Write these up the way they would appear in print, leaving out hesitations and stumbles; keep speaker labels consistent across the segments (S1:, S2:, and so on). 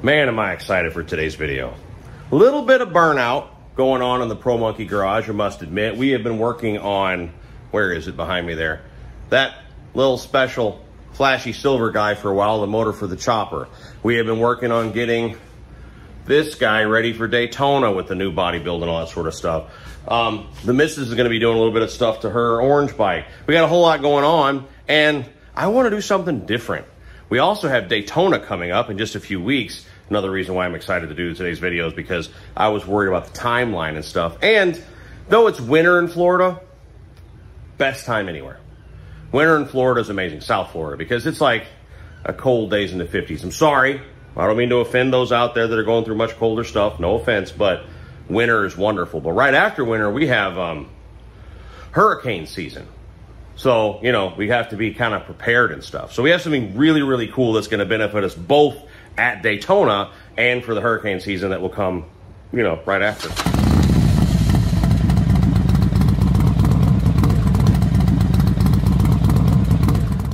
S1: Man, am I excited for today's video. A little bit of burnout going on in the Pro Monkey garage, I must admit. We have been working on, where is it behind me there? That little special flashy silver guy for a while, the motor for the chopper. We have been working on getting this guy ready for Daytona with the new body build and all that sort of stuff. The missus is gonna be doing a little bit of stuff to her orange bike. We got a whole lot going on, and I wanna do something different. We also have Daytona coming up in just a few weeks. Another reason why I'm excited to do today's video is because I was worried about the timeline and stuff. And though it's winter in Florida, best time anywhere. Winter in Florida is amazing, South Florida, because it's like a cold days in the 50s. I'm sorry, I don't mean to offend those out there that are going through much colder stuff, no offense, but winter is wonderful. But right after winter, we have hurricane season. So, you know, we have to be kind of prepared and stuff. So we have something really, really cool that's gonna benefit us both at Daytona and for the hurricane season that will come, you know, right after.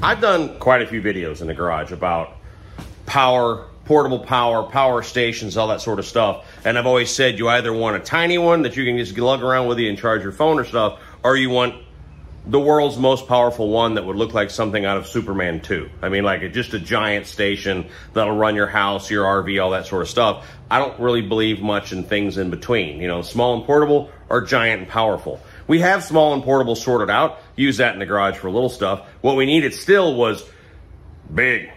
S1: I've done quite a few videos in the garage about power, portable power, power stations, all that sort of stuff. And I've always said you either want a tiny one that you can just lug around with you and charge your phone or stuff, or you want the world's most powerful one that would look like something out of Superman 2. I mean, like just a giant station that'll run your house, your RV, all that sort of stuff. I don't really believe much in things in between, you know, small and portable or giant and powerful. We have small and portable sorted out, use that in the garage for little stuff. What we needed still was big,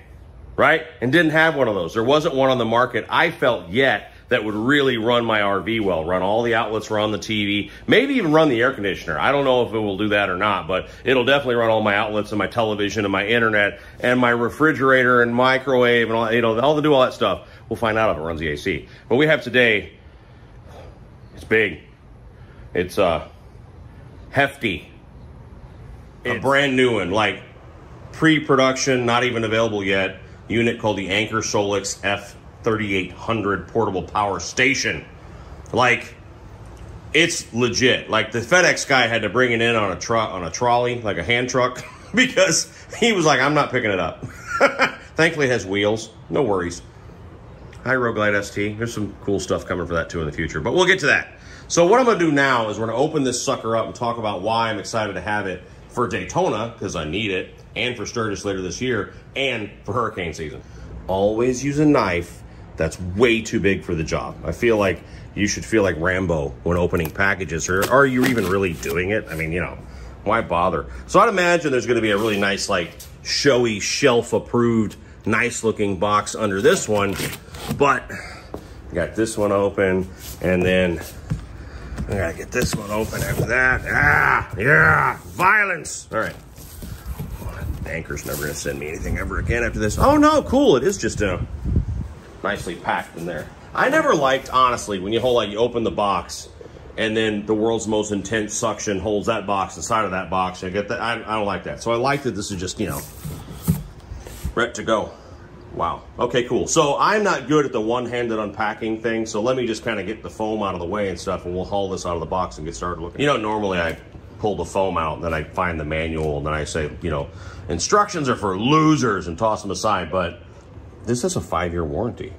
S1: right? And didn't have one of those. There wasn't one on the market, I felt, yet that would really run my RV well, run all the outlets, run the TV, maybe even run the air conditioner. I don't know if it will do that or not, but it'll definitely run all my outlets and my television and my internet and my refrigerator and microwave and all, you know, all to do all that stuff. We'll find out if it runs the AC. What we have today, it's big. It's hefty. A brand new one, like pre-production, not even available yet, unit called the Anker SOLIX F3800 portable power station. Like, it's legit. Like, the FedEx guy had to bring it in on a trolley, like a hand truck, because he was like, I'm not picking it up. Thankfully it has wheels, no worries. Hi, Road Glide ST. There's some cool stuff coming for that too in the future, but we'll get to that. So what I'm gonna do now is we're gonna open this sucker up and talk about why I'm excited to have it for Daytona, because I need it, and for Sturgis later this year, and for hurricane season. Always use a knife that's way too big for the job. I feel like you should feel like Rambo when opening packages, or are you even really doing it? I mean, you know, why bother? So I'd imagine there's gonna be a really nice, like, showy, shelf-approved, nice-looking box under this one, but I got this one open, and then I gotta get this one open after that. Ah, yeah, violence. All right. Anker's never gonna send me anything ever again after this. Oh no, cool, it is just nicely packed in there. I never liked, honestly, when you you open the box and then the world's most intense suction holds that box inside of that box. I get that, I don't like that. So I like that this is just, you know, ready to go. Wow, okay, cool. So I'm not good at the one-handed unpacking thing, so let me just kind of get the foam out of the way and stuff, and we'll haul this out of the box and get started looking. You know, normally I pull the foam out, and then I find the manual, and then I say, you know, instructions are for losers, and toss them aside, but this has a 5-year warranty.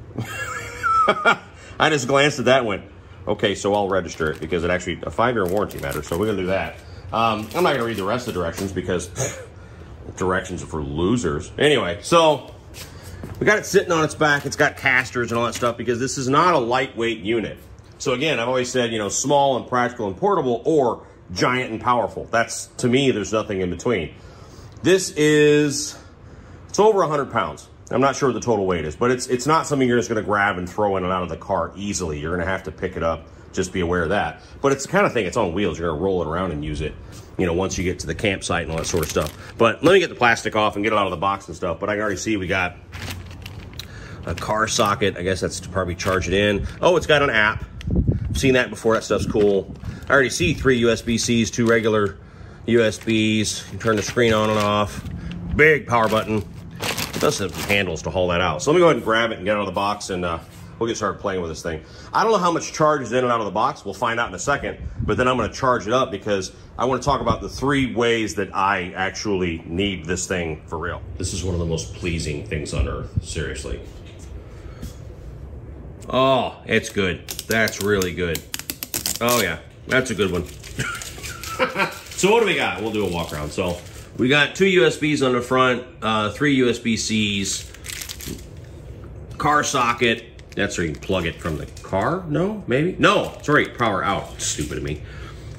S1: I just glanced at that and went, okay, so I'll register it, because it actually, a 5-year warranty matters, so we're gonna do that. I'm not gonna read the rest of the directions, because directions are for losers. Anyway, so we got it sitting on its back. It's got casters and all that stuff, because this is not a lightweight unit. So again, I've always said, you know, small and practical and portable, or giant and powerful. That's, to me, there's nothing in between. This is, it's over 100 pounds. I'm not sure what the total weight is, but it's not something you're just gonna grab and throw in and out of the car easily. You're gonna have to pick it up. Just be aware of that. But it's the kind of thing, it's on wheels. You're gonna roll it around and use it, you know, once you get to the campsite and all that sort of stuff. But let me get the plastic off and get it out of the box and stuff. But I can already see we got a car socket. I guess that's to probably charge it in. Oh, it's got an app. I've seen that before. That stuff's cool. I already see 3 USB-Cs, 2 regular USBs. You turn the screen on and off. Big power button. It does have handles to haul that out. So let me go ahead and grab it and get it out of the box, and we'll get started playing with this thing. I don't know how much charge is in and out of the box. We'll find out in a second, but then I'm gonna charge it up, because I wanna talk about the 3 ways that I actually need this thing for real. This is one of the most pleasing things on earth, seriously. Oh, it's good. That's really good. Oh yeah, that's a good one. So what do we got? We'll do a walk around. So we got 2 USBs on the front, 3 USB-Cs, car socket. That's where you can plug it from the car? No, maybe? No, sorry, power out. Stupid of me.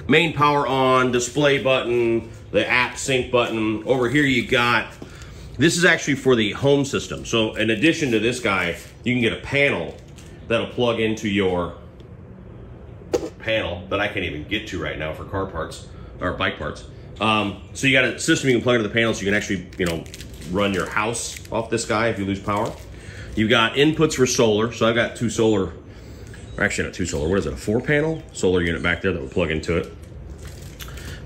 S1: Main power on, display button, the app sync button. Over here you got, this is actually for the home system. So in addition to this guy, you can get a panel that'll plug into your panel that I can't even get to right now for car parts or bike parts. So you got a system you can plug into the panel so you can actually, you know, run your house off this guy if you lose power. You've got inputs for solar. So I've got 2 solar, or actually not 2 solar, what is it, a 4-panel solar unit back there that will plug into it.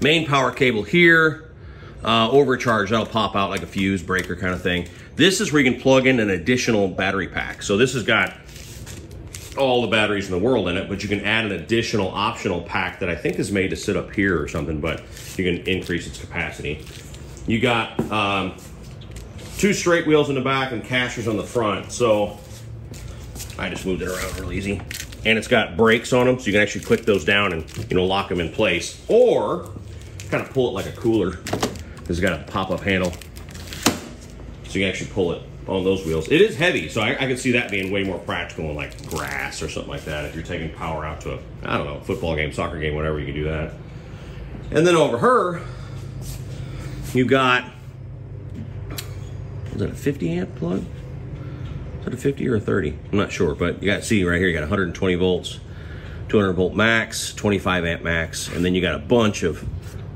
S1: Main power cable here, overcharge, that'll pop out like a fuse breaker kind of thing. This is where you can plug in an additional battery pack. So this has got all the batteries in the world in it, but you can add an additional optional pack that I think is made to sit up here or something, but you can increase its capacity. You got 2 straight wheels in the back and casters on the front. So I just moved it around real easy. And it's got brakes on them, so you can actually click those down and, you know, lock them in place. Or kind of pull it like a cooler. It's got a pop-up handle. So you can actually pull it on those wheels. It is heavy, so I can see that being way more practical in like grass or something like that. If you're taking power out to a, I don't know, football game, soccer game, whatever, you can do that. And then over her, you got, is that a 50 amp plug? Is that a 50 or a 30? I'm not sure, but you got, see right here, you got 120 volts, 200 volt max, 25 amp max, and then you got a bunch of,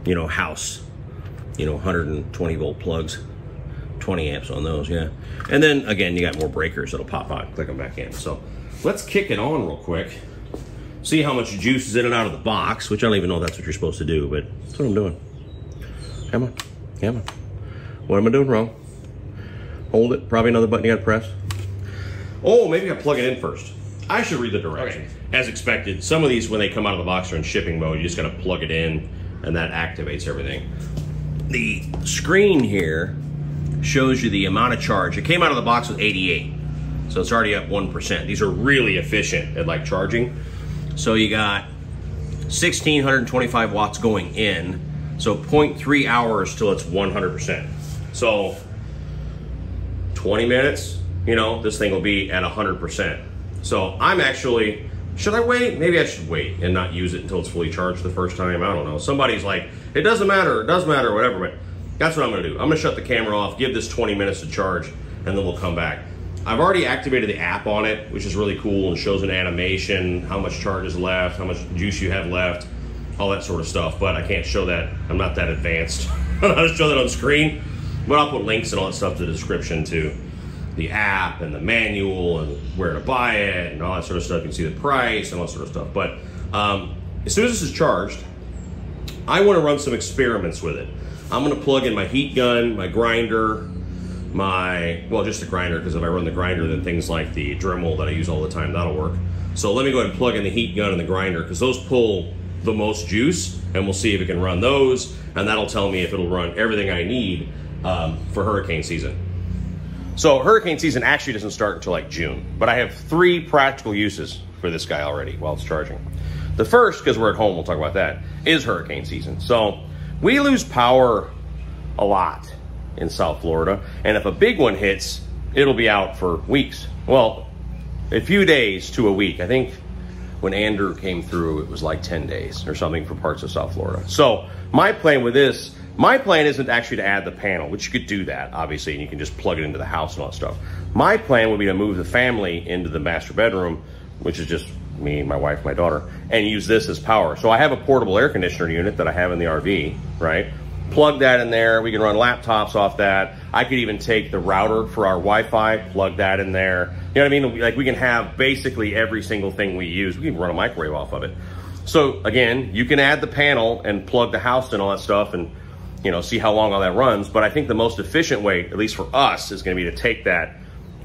S1: you know, house, you know, 120 volt plugs, 20 amps on those, yeah. And then again, you got more breakers that'll pop out, click them back in. So let's kick it on real quick. See how much juice is in and out of the box, which I don't even know if that's what you're supposed to do, but that's what I'm doing. Come on, come on. What am I doing wrong? Hold it, probably another button you gotta press. Oh, maybe I plug it in first. I should read the directions. Okay. As expected, some of these, when they come out of the box, are in shipping mode. You just gotta plug it in, and that activates everything. The screen here shows you the amount of charge. It came out of the box with 88, so it's already up 1%. These are really efficient at like charging. So you got 1,625 watts going in, so 0.3 hours till it's 100%. So 20 minutes, you know, this thing will be at 100%. So I'm actually, should I wait? Maybe I should wait and not use it until it's fully charged the first time. I don't know. Somebody's like, it doesn't matter, it does matter, whatever, but that's what I'm gonna do. I'm gonna shut the camera off, give this 20 minutes to charge, and then we'll come back. I've already activated the app on it, which is really cool and shows an animation, how much charge is left, how much juice you have left, all that sort of stuff, but I can't show that. I'm not that advanced. I'll show that on screen, but I'll put links and all that stuff in the description to the app and the manual and where to buy it and all that sort of stuff. You can see the price and all that sort of stuff. But as soon as this is charged, I want to run some experiments with it. I'm going to plug in my heat gun, my grinder, well, just the grinder, because if I run the grinder, then things like the Dremel that I use all the time, that'll work. So let me go ahead and plug in the heat gun and the grinder, because those pull the most juice, and we'll see if it can run those, and that'll tell me if it'll run everything I need for hurricane season. So hurricane season actually doesn't start until like June, but I have 3 practical uses for this guy already while it's charging. The first, because we're at home, we'll talk about that, is hurricane season. So we lose power a lot in South Florida, and if a big one hits, it'll be out for weeks. Well, a few days to a week. I think when Andrew came through, it was like 10 days or something for parts of South Florida. So my plan with this, my plan isn't actually to add the panel, which you could do that, obviously, and you can just plug it into the house and all that stuff. My plan would be to move the family into the master bedroom, which is just me, my wife, my daughter, and use this as power. So I have a portable air conditioner unit that I have in the RV, right? Plug that in there. We can run laptops off that. I could even take the router for our Wi-Fi, plug that in there. You know what I mean? Like, we can have basically every single thing we use. We can run a microwave off of it. So again, you can add the panel and plug the house and all that stuff and, you know, see how long all that runs. But I think the most efficient way, at least for us, is going to be to take that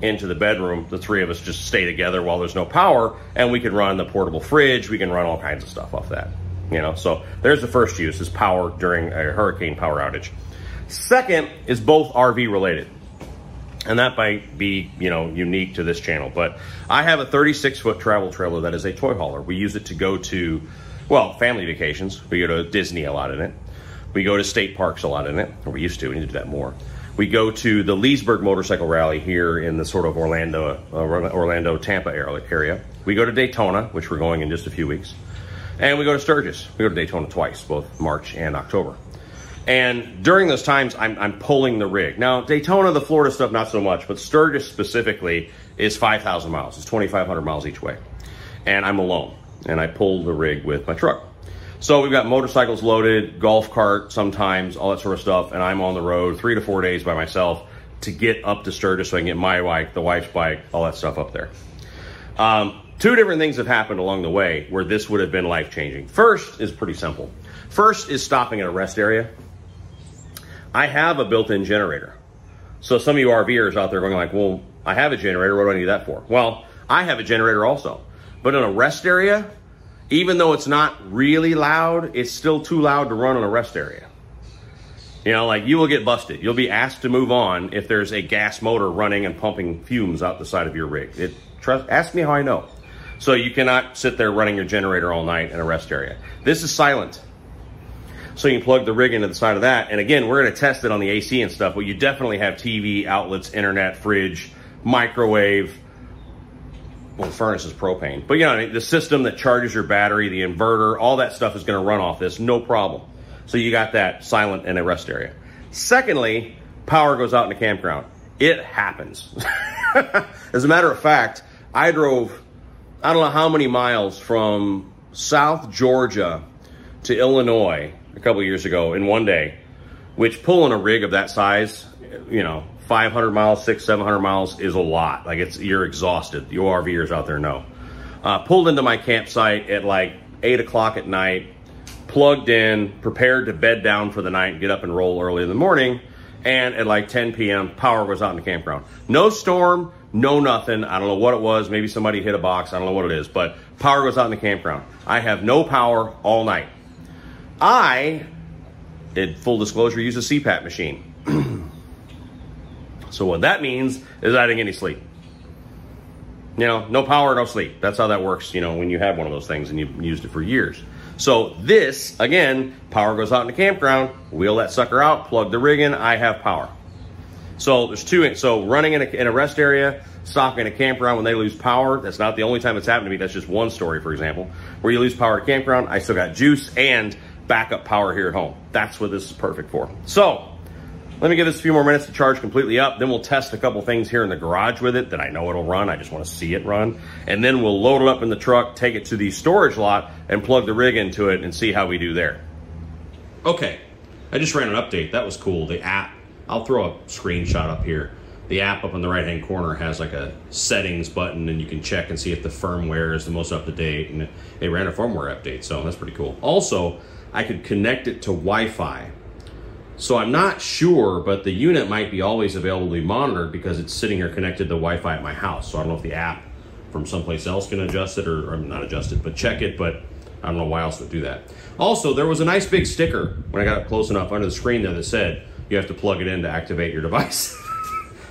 S1: into the bedroom. The 3 of us just stay together while there's no power, and we can run the portable fridge. We can run all kinds of stuff off that. You know, so there's the first use, is power during a hurricane power outage. Second is both RV related. And that might be, you know, unique to this channel. But I have a 36-foot travel trailer that is a toy hauler. We use it to go to, well, family vacations. We go to Disney a lot in it. We go to state parks a lot in it. Or we used to. We need to do that more. We go to the Leesburg Motorcycle Rally here in the sort of Orlando, Tampa area. We go to Daytona, which we're going in just a few weeks. And we go to Sturgis. We go to Daytona twice, both March and October. And during those times, I'm pulling the rig. Now, Daytona, the Florida stuff, not so much, but Sturgis specifically is 5,000 miles. It's 2,500 miles each way. And I'm alone, and I pull the rig with my truck. So we've got motorcycles loaded, golf cart sometimes, all that sort of stuff, and I'm on the road 3 to 4 days by myself to get up to Sturgis so I can get my bike, the wife's bike, all that stuff up there. Two different things have happened along the way where this would have been life-changing. First is pretty simple. First is stopping at a rest area. I have a built-in generator. So some of you RVers out there going like, well, I have a generator, what do I need that for? Well, I have a generator also. But in a rest area, even though it's not really loud, it's still too loud to run in a rest area. You know, like you will get busted. You'll be asked to move on if there's a gas motor running and pumping fumes out the side of your rig. Ask me how I know. So you cannot sit there running your generator all night in a rest area. This is silent. So you can plug the rig into the side of that. And again, we're gonna test it on the AC and stuff, but you definitely have TV, outlets, internet, fridge, microwave. Well, furnace is propane. But you know, the system that charges your battery, the inverter, all that stuff is gonna run off this, no problem. So you got that silent in a rest area. Secondly, power goes out in the campground. It happens. As a matter of fact, I drove, I don't know how many miles from South Georgia to Illinois a couple years ago in one day, which pulling a rig of that size, you know, 500 miles, 700 miles is a lot. Like you're exhausted. You RVers out there know. Pulled into my campsite at like 8 o'clock at night, plugged in, prepared to bed down for the night and get up and roll early in the morning. And at like 10 p.m., power goes out in the campground. No storm, no nothing. I don't know what it was. Maybe somebody hit a box. I don't know what it is, but power goes out in the campground. I have no power all night. I did, full disclosure, use a CPAP machine. So what that means is I didn't get any sleep. You know, no power, no sleep. That's how that works, you know, when you have one of those things and you've used it for years. So this, again, power goes out in the campground, wheel that sucker out, plug the rig in, I have power. So there's two, so running in a rest area, stopping in a campground when they lose power, that's not the only time it's happened to me, that's just one story, for example. Where you lose power at a campground, I still got juice and backup power here at home. That's what this is perfect for. So let me give this a few more minutes to charge completely up. Then we'll test a couple things here in the garage with it that I know it'll run. I just want to see it run. And then we'll load it up in the truck, take it to the storage lot and plug the rig into it and see how we do there. Okay, I just ran an update. That was cool. The app, I'll throw a screenshot up here. The app up in the right-hand corner has like a settings button and you can check and see if the firmware is the most up-to-date, and they ran a firmware update, so that's pretty cool. Also, I could connect it to Wi-Fi. So I'm not sure, but the unit might be always available to be monitored because it's sitting here connected to Wi-Fi at my house. So I don't know if the app from someplace else can adjust it or not adjust it, but check it, but I don't know why else it would do that. Also, there was a nice big sticker when I got up close enough under the screen there that said you have to plug it in to activate your device.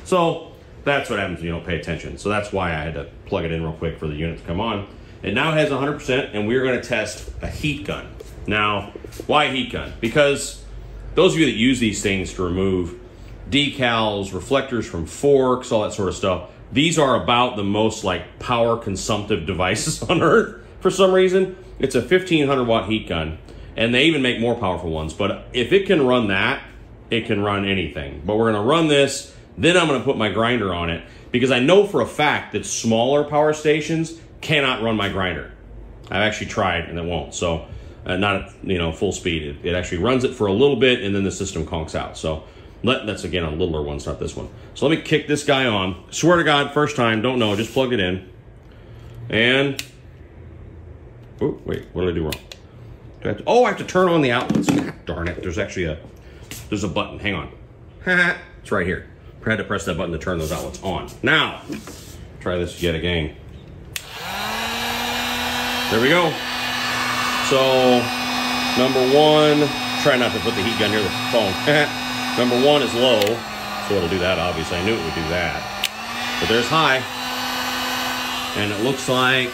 S1: So that's what happens when you don't pay attention. So that's why I had to plug it in real quick for the unit to come on. It now has 100%, and we're gonna test a heat gun. Now, why heat gun? Because those of you that use these things to remove decals, reflectors from forks, all that sort of stuff, these are about the most like power consumptive devices on earth for some reason. It's a 1500 watt heat gun, and they even make more powerful ones. But if it can run that, it can run anything. But we're gonna run this, then I'm gonna put my grinder on it because I know for a fact that smaller power stations cannot run my grinder. I've actually tried and it won't. So not at, you know, full speed. It actually runs it for a little bit and then the system conks out. So that's again on littler ones, not this one. So let me kick this guy on. Swear to God, first time, don't know, just plugged it in. And, oh, wait, what did I do wrong? I have to turn on the outlets. God darn it, there's actually there's a button, hang on. It's right here. I had to press that button to turn those outlets on. Now, try this yet again. There we go. So, number one, try not to put the heat gun near the phone. Number one is low. So it'll do that, obviously. I knew it would do that. But there's high. And it looks like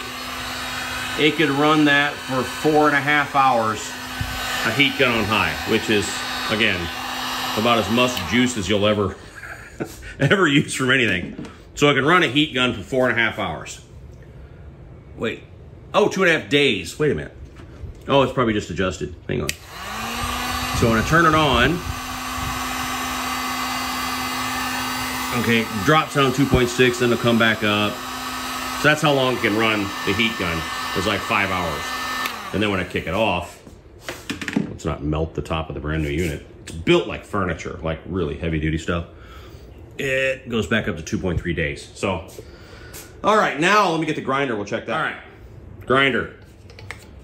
S1: it could run that for 4.5 hours, a heat gun on high, which is, again, about as much juice as you'll ever use from anything. So I can run a heat gun for 4.5 hours. Wait. Oh, 2.5 days. Wait a minute. Oh, it's probably just adjusted. Hang on. So when I turn it on, okay, drops down 2.6, then it'll come back up. So that's how long it can run the heat gun. It's like 5 hours. And then when I kick it off, let's not melt the top of the brand new unit. It's built like furniture, like really heavy duty stuff. It goes back up to 2.3 days. So, all right, now let me get the grinder. We'll check that. All right, grinder.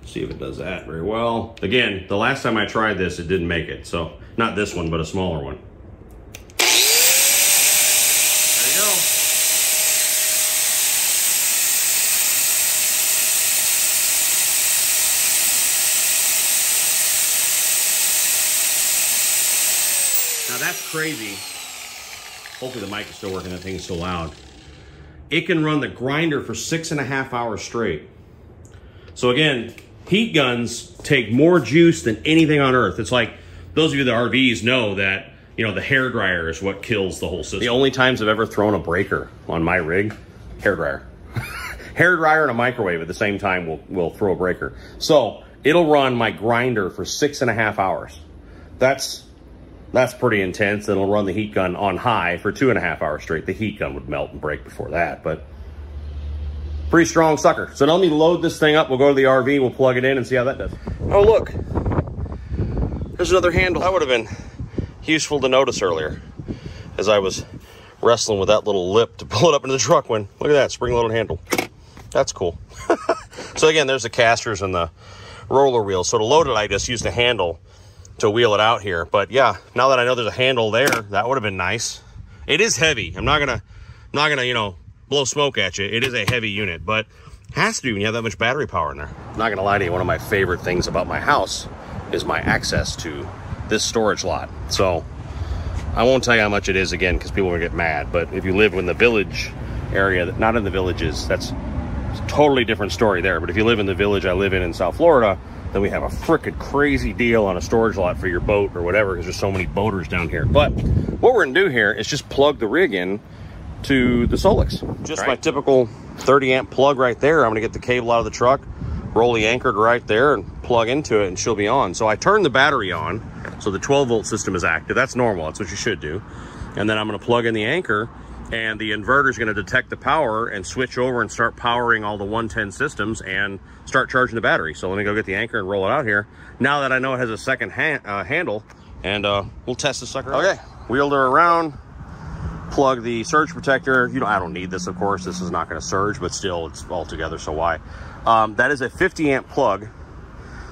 S1: See if it does that very well. Again, the last time I tried this, it didn't make it. So, not this one, but a smaller one. There you go. Now that's crazy. Hopefully the mic is still working. That thing is so loud. It can run the grinder for 6.5 hours straight. So again, heat guns take more juice than anything on earth. It's like, those of you that RVs know that, you know, the hair dryer is what kills the whole system. The only times I've ever thrown a breaker on my rig, hair dryer. Hair dryer and a microwave at the same time will throw a breaker. So it'll run my grinder for 6.5 hours. That's pretty intense. It'll run the heat gun on high for 2.5 hours straight. The heat gun would melt and break before that, but pretty strong sucker. So now let me load this thing up. We'll go to the RV, we'll plug it in and see how that does. Oh, look, there's another handle. That would have been useful to notice earlier as I was wrestling with that little lip to pull it up into the truck. When, look at that, spring-loaded handle. That's cool. So again, there's the casters and the roller wheels. So to load it, I just used the handle to wheel it out here. But yeah, now that I know there's a handle there, that would have been nice. It is heavy. I'm not gonna, you know, blow smoke at you. It is a heavy unit, but has to be when you have that much battery power in there. I'm not gonna lie to you, one of my favorite things about my house is my access to this storage lot. So I won't tell you how much it is again, because people will get mad, but if you live in the village area, not in the villages, that's a totally different story there. But if you live in the village I live in South Florida, then we have a frickin' crazy deal on a storage lot for your boat or whatever, because there's so many boaters down here. But what we're gonna do here is just plug the rig in to the Solix. Just my typical 30 amp plug right there. I'm gonna get the cable out of the truck, roll the Anker right there and plug into it, and she'll be on. So I turn the battery on, so the 12 volt system is active. That's normal, that's what you should do. And then I'm gonna plug in the Anker, and the inverter is going to detect the power and switch over and start powering all the 110 systems and start charging the battery. So let me go get the Anker and roll it out here. Now that I know it has a second handle, and we'll test the sucker out. Okay, wheeled her around, plug the surge protector. You know, I don't need this, of course. This is not going to surge, but still, it's all together, so why? That is a 50 amp plug.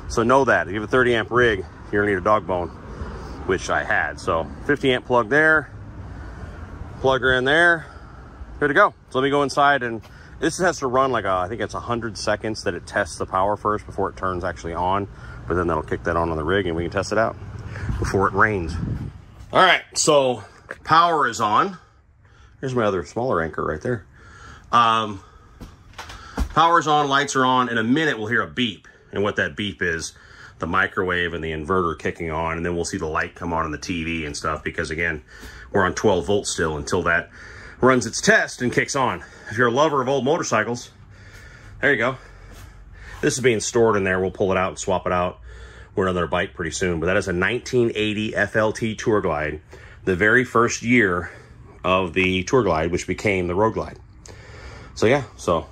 S1: So know that. If you have a 30 amp rig, you're going to need a dog bone, which I had. So 50 amp plug there. Plug her in there, good to go. So let me go inside, and this has to run like I think it's 100 seconds that it tests the power first before it turns actually on, but then that'll kick that on the rig and we can test it out before it rains. All right, so power is on. Here's my other smaller Anker right there. Power's on, lights are on. In a minute, we'll hear a beep, and what that beep is, the microwave and the inverter kicking on, and then we'll see the light come on the TV and stuff, because again, we're on 12 volts still until that runs its test and kicks on. If you're a lover of old motorcycles, there you go. This is being stored in there. We'll pull it out and swap it out. We're another bike pretty soon, but that is a 1980 FLT Tour Glide, the very first year of the Tour Glide, which became the Road Glide. So yeah, so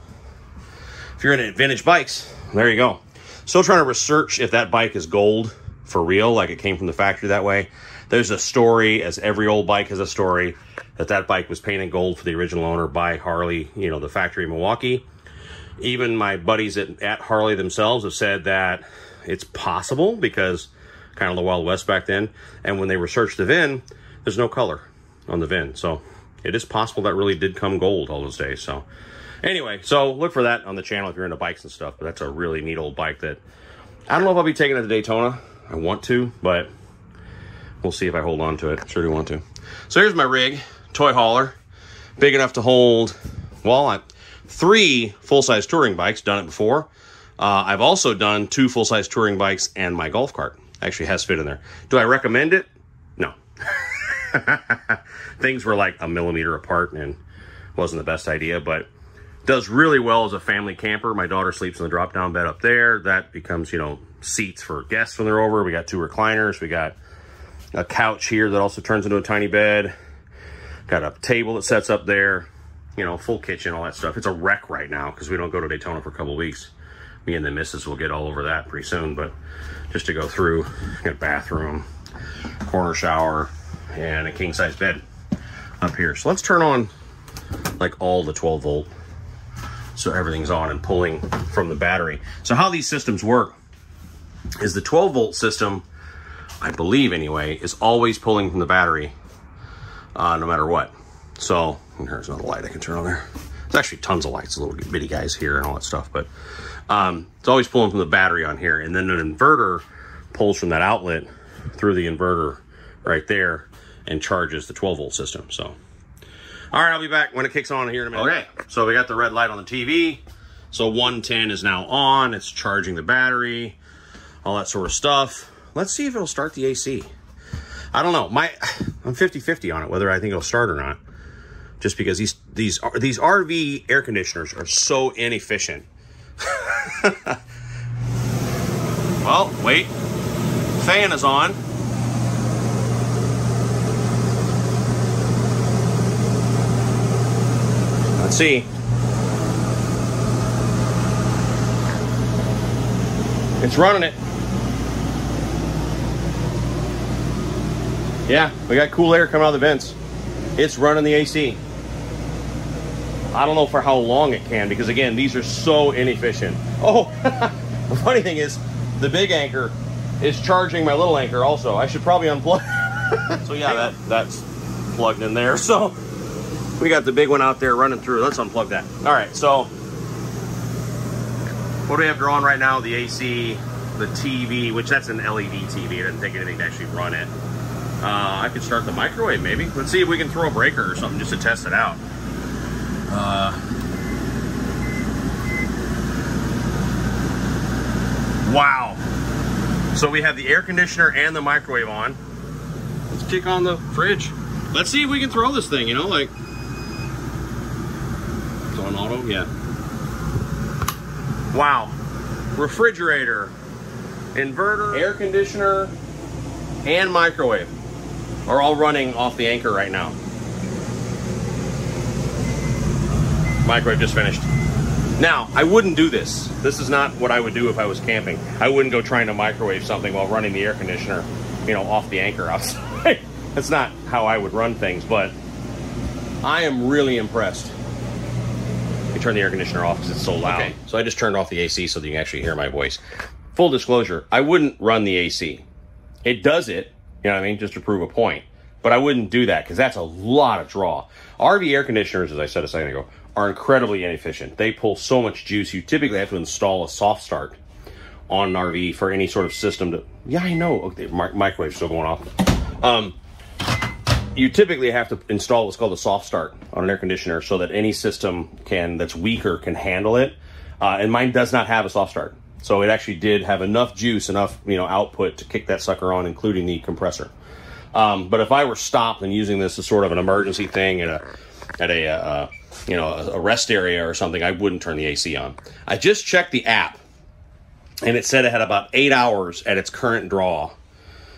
S1: if you're into vintage bikes, there you go. Still trying to research if that bike is gold for real, like it came from the factory that way. There's a story, as every old bike has a story, that bike was painted gold for the original owner by Harley, you know, the factory in Milwaukee. Even my buddies at Harley themselves have said that it's possible, because kind of the Wild West back then. And when they researched the VIN, there's no color on the VIN. So it is possible that really did come gold all those days. So anyway, so look for that on the channel if you're into bikes and stuff. But that's a really neat old bike that I don't know if I'll be taking it to Daytona. I want to, but we'll see if I hold on to it. Sure do want to. So here's my rig, toy hauler, big enough to hold, well, 3 full-size touring bikes, done it before. I've also done 2 full-size touring bikes and my golf cart. Actually has fit in there. Do I recommend it? No. Things were like a millimeter apart and wasn't the best idea, but does really well as a family camper. My daughter sleeps in the drop-down bed up there. That becomes, you know, seats for guests when they're over. We got 2 recliners. We got a couch here that also turns into a tiny bed. Got a table that sets up there. You know, full kitchen, all that stuff. It's a wreck right now because we don't go to Daytona for a couple weeks. Me and the missus will get all over that pretty soon, but just to go through, got a bathroom, corner shower, and a king-size bed up here. So let's turn on like all the 12 volt so everything's on and pulling from the battery. So how these systems work is the 12 volt system, I believe anyway, is always pulling from the battery no matter what. So here's another light I can turn on there. There's actually tons of lights, little bitty guys here and all that stuff, but it's always pulling from the battery on here. And then an inverter pulls from that outlet through the inverter right there and charges the 12 volt system. So, all right, I'll be back when it kicks on here in a minute. Okay, so we got the red light on the TV. So 110 is now on. It's charging the battery, all that sort of stuff. Let's see if it'll start the AC. I don't know. I'm 50-50 on it, whether I think it'll start or not. Just because these RV air conditioners are so inefficient. Well, wait. Fan is on. Let's see. It's running it. Yeah, we got cool air coming out of the vents. It's running the AC. I don't know for how long it can, because again, these are so inefficient. Oh, the funny thing is, the big Anker is charging my little Anker also. I should probably unplug. So yeah, that's plugged in there. So we got the big one out there running through. Let's unplug that. All right, so what do we have drawn right now? The AC, the TV, which that's an LED TV. It doesn't take anything to actually run it. I could start the microwave maybe. Let's see if we can throw a breaker or something just to test it out. Wow. So we have the air conditioner and the microwave on. Let's kick on the fridge. Let's see if we can throw this thing, you know, like. It's on auto, yeah. Wow. Refrigerator, inverter, air conditioner, and microwave are all running off the Anker right now. Microwave just finished. Now, I wouldn't do this. This is not what I would do if I was camping. I wouldn't go trying to microwave something while running the air conditioner, you know, off the Anker outside. That's not how I would run things, but I am really impressed. You turn the air conditioner off because it's so loud. Okay, so I just turned off the AC so that you can actually hear my voice. Full disclosure, I wouldn't run the AC. It does it, you know what I mean, just to prove a point. But I wouldn't do that because that's a lot of draw. RV air conditioners, as I said a second ago, are incredibly inefficient. They pull so much juice. You typically have to install a soft start on an RV for any sort of system to... Yeah, I know. Okay, microwave's still going off. You typically have to install what's called a soft start on an air conditioner so that any system that's weaker can handle it. And mine does not have a soft start. So it actually did have enough juice, enough, you know, output to kick that sucker on, including the compressor. But if I were stopped and using this as sort of an emergency thing at a you know, a rest area or something, I wouldn't turn the AC on. I just checked the app, and it said it had about 8 hours at its current draw.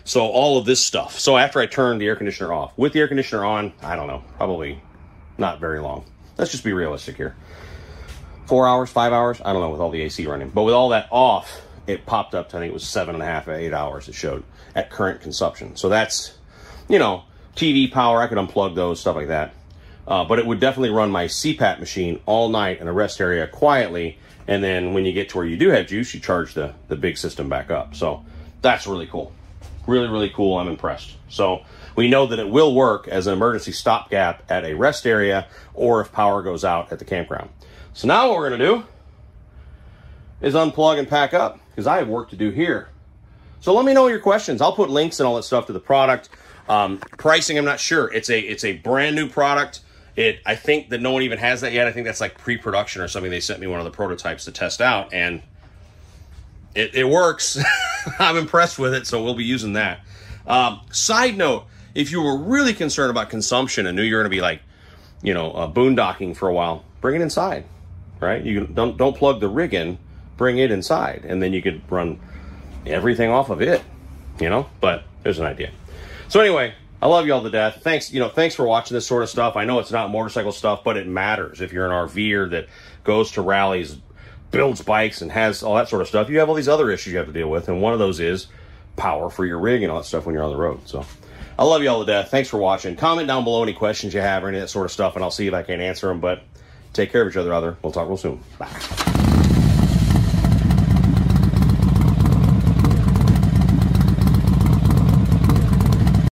S1: So all of this stuff. So after I turned the air conditioner off, with the air conditioner on, I don't know, probably not very long. Let's just be realistic here. 4 hours, 5 hours, I don't know, with all the AC running. But with all that off, it popped up to, I think it was 7.5 or 8 hours it showed at current consumption. So that's, you know, TV power, I could unplug those, stuff like that. But it would definitely run my CPAP machine all night in a rest area quietly. And then when you get to where you do have juice, you charge the big system back up. So that's really cool. Really, really cool. I'm impressed. So we know that it will work as an emergency stopgap at a rest area or if power goes out at the campground. So now what we're going to do is unplug and pack up because I have work to do here. So let me know your questions. I'll put links and all that stuff to the product. Pricing, I'm not sure. It's a brand new product. I think that no one even has that yet. I think that's like pre-production or something. They sent me one of the prototypes to test out, and it works. I'm impressed with it, so we'll be using that. Side note, if you were really concerned about consumption and knew you're going to be like, you know, boondocking for a while, bring it inside, right? You don't plug the rig in, bring it inside, and then you could run everything off of it, you know. But there's an idea. So anyway, I love you all to death. Thanks, thanks for watching this sort of stuff. I know it's not motorcycle stuff, but it matters. If you're an RVer that goes to rallies, builds bikes, and has all that sort of stuff, you have all these other issues you have to deal with, and one of those is power for your rig and all that stuff when you're on the road. So I love you all to death. Thanks for watching. Comment down below any questions you have or any of that sort of stuff, and I'll see if I can answer them. But take care of each other out there. We'll talk real soon. Bye.